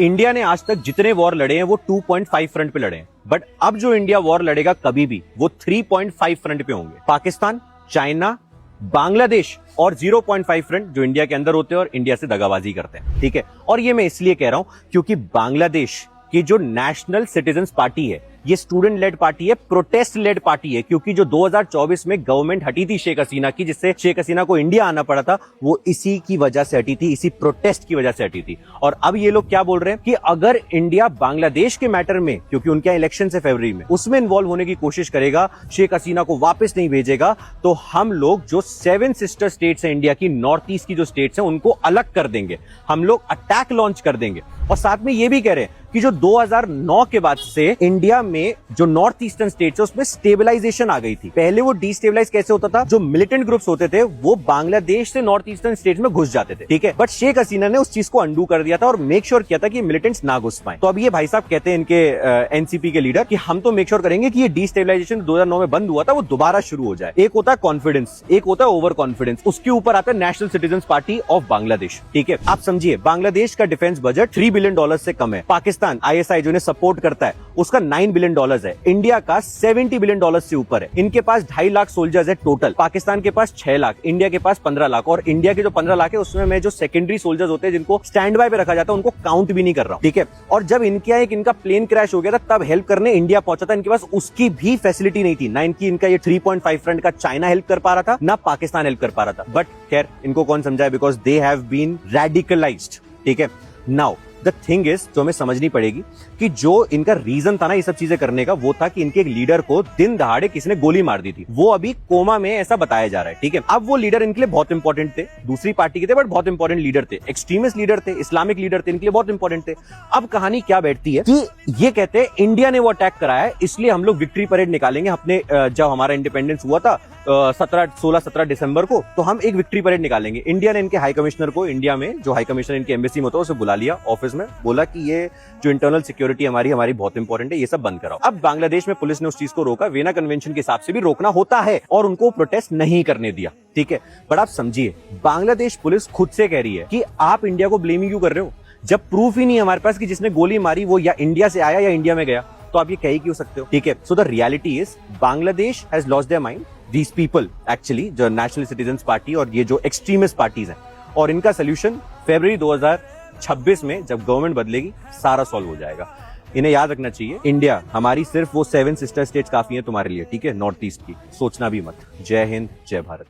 India ने आज तक जितने वॉर लड़े हैं वो 2.5 फ्रंट पे लड़े हैं, बट अब जो इंडिया वॉर लड़ेगा कभी भी वो 3.5 फ्रंट पे होंगे। पाकिस्तान, चाइना, बांग्लादेश और 0.5 फ्रंट जो इंडिया के अंदर होते हैं और इंडिया से दगाबाजी करते हैं। ठीक है, और ये मैं इसलिए कह रहा हूं क्योंकि बांग्लादेश की जो नेशनल सिटीजन्स पार्टी है ये स्टूडेंट लेड पार्टी है, प्रोटेस्ट लेड पार्टी है, क्योंकि जो 2024 में गवर्नमेंट हटी थी शेख हसीना की, जिससे शेख हसीना को इंडिया आना पड़ा था, वो इसी की वजह से हटी थी, इसी प्रोटेस्ट की वजह से हटी थी। और अब ये लोग क्या बोल रहे हैं कि अगर इंडिया बांग्लादेश के मैटर में, क्योंकि उनके यहाँ इलेक्शन है फरवरी में, उसमें इन्वॉल्व होने की कोशिश करेगा, शेख हसीना को वापस नहीं भेजेगा, तो हम लोग जो 7 सिस्टर स्टेट्स है इंडिया की, नॉर्थ ईस्ट की जो स्टेट्स है, उनको अलग कर देंगे, हम लोग अटैक लॉन्च कर देंगे। और साथ में ये भी कह रहे हैं कि जो 2009 के बाद से इंडिया में जो नॉर्थ ईस्टर्न स्टेट्स है उसमें स्टेबलाइजेशन आ गई थी। पहले वो डिस्टेबलाइज कैसे होता था, जो मिलिटेंट ग्रुप्स होते थे वो बांग्लादेश से नॉर्थ ईस्टर्न स्टेट्स में घुस जाते थे। ठीक है, बट शेख हसीना ने उस चीज को अंडू कर दिया था और मेक श्योर किया था कि मिलिटेंट्स ना घुस पाए। तो अब ये भाई साहब कहते हैं इनके एनसीपी के लीडर कि हम तो मेक श्योर करेंगे कि ये डिस्टेबलाइजेशन 2009 में बंद हुआ था वो दोबारा शुरू हो जाए। एक होता है कॉन्फिडेंस, एक होता है ओवर कॉन्फिडेंस, उसके ऊपर आता है national citizens party of Bangladesh. ठीक है, आप समझिए बांग्लादेश का डिफेंस बजट $3 बिलियन से कम है। पाकिस्तान आईएसआई जो सपोर्ट करता है उसका $9 बिलियन है। इंडिया का $70 बिलियन से ऊपर है। इनके पास 2.5 लाख सोल्जर्स है टोटल, पाकिस्तान के पास 6 लाख, इंडिया के पास 15 लाख। और इंडिया के जो 15 लाख है उसमें मैं जो सेकेंडरी सोल्जर्स होते हैं जिनको स्टैंड बाय पे रखा जाता है उनको काउंट भी नहीं कर रहा हूं। ठीक है, और जब इनका प्लेन क्रैश हो गया था तब हेल्प करने इंडिया पहुंचा था, इनके पास उसकी भी फैसिलिटी नहीं थी। ना इनका ये 3.5 फ्रंट का चाइना हेल्प कर पा रहा था, ना पाकिस्तान हेल्प कर पा रहा था। बट खैर इनको कौन समझाए, because they have been radicalised. ठीक है, नाउ द थिंग इज जो हमें समझनी पड़ेगी कि जो इनका रीजन था ना ये सब चीजें करने का, वो था कि इनके एक लीडर को दिन दहाड़े किसी ने गोली मार दी थी, वो अभी कोमा में, ऐसा बताया जा रहा है। ठीक है, अब वो लीडर इनके लिए बहुत इंपॉर्टेंट थे, दूसरी पार्टी के थे बट बहुत इंपॉर्टेंट लीडर थे, एक्सट्रीमिस्ट लीडर थे, इस्लामिक लीडर थे, इनके लिए बहुत इंपॉर्टेंट थे। अब कहानी क्या बैठती है कि ये कहते हैं इंडिया ने वो अटैक कराया है इसलिए हम लोग विक्ट्री परेड निकालेंगे। अपने जब हमारा इंडिपेंडेंस हुआ था 16-17 दिसंबर को, तो हम एक विक्ट्री परेड निकालेंगे। इंडिया ने इनके हाई कमिश्नर को, इंडिया में जो हाई कमिश्नर इनके एम्बेसी में होता है उसे बुला लिया ऑफिस में, बोला कि ये जो इंटरनल सिक्योरिटी हमारी बहुत इंपॉर्टेंट है, ये सब बंद कराओ। अब बांग्लादेश में पुलिस ने उस चीज को रोका, वियना कन्वेंशन के हिसाब से भी रोकना होता है, और उनको प्रोटेस्ट नहीं करने दिया। ठीक है, पर आप समझिए बांग्लादेश पुलिस खुद से कह रही है कि आप इंडिया को ब्लेम क्यों कर रहे हो, जब प्रूफ ही नहीं है हमारे पास कि जिसने गोली मारी वो या इंडिया से आया या इंडिया में गया, तो आप ये कह ही क्यों सकते हो। ठीक है, so the reality is Bangladesh has lost their mind, these people actually, जो नेशनल सिटीजन्स पार्टी और ये जो एक्सट्रीमिस्ट पार्टीज हैं, और इनका सोल्यूशन फरवरी 2026 में जब गवर्नमेंट बदलेगी सारा सॉल्व हो जाएगा। इन्हें याद रखना चाहिए, इंडिया हमारी सिर्फ वो 7 सिस्टर स्टेट्स काफी है तुम्हारे लिए। ठीक है, नॉर्थ ईस्ट की, सोचना भी मत। जय हिंद, जय भारत।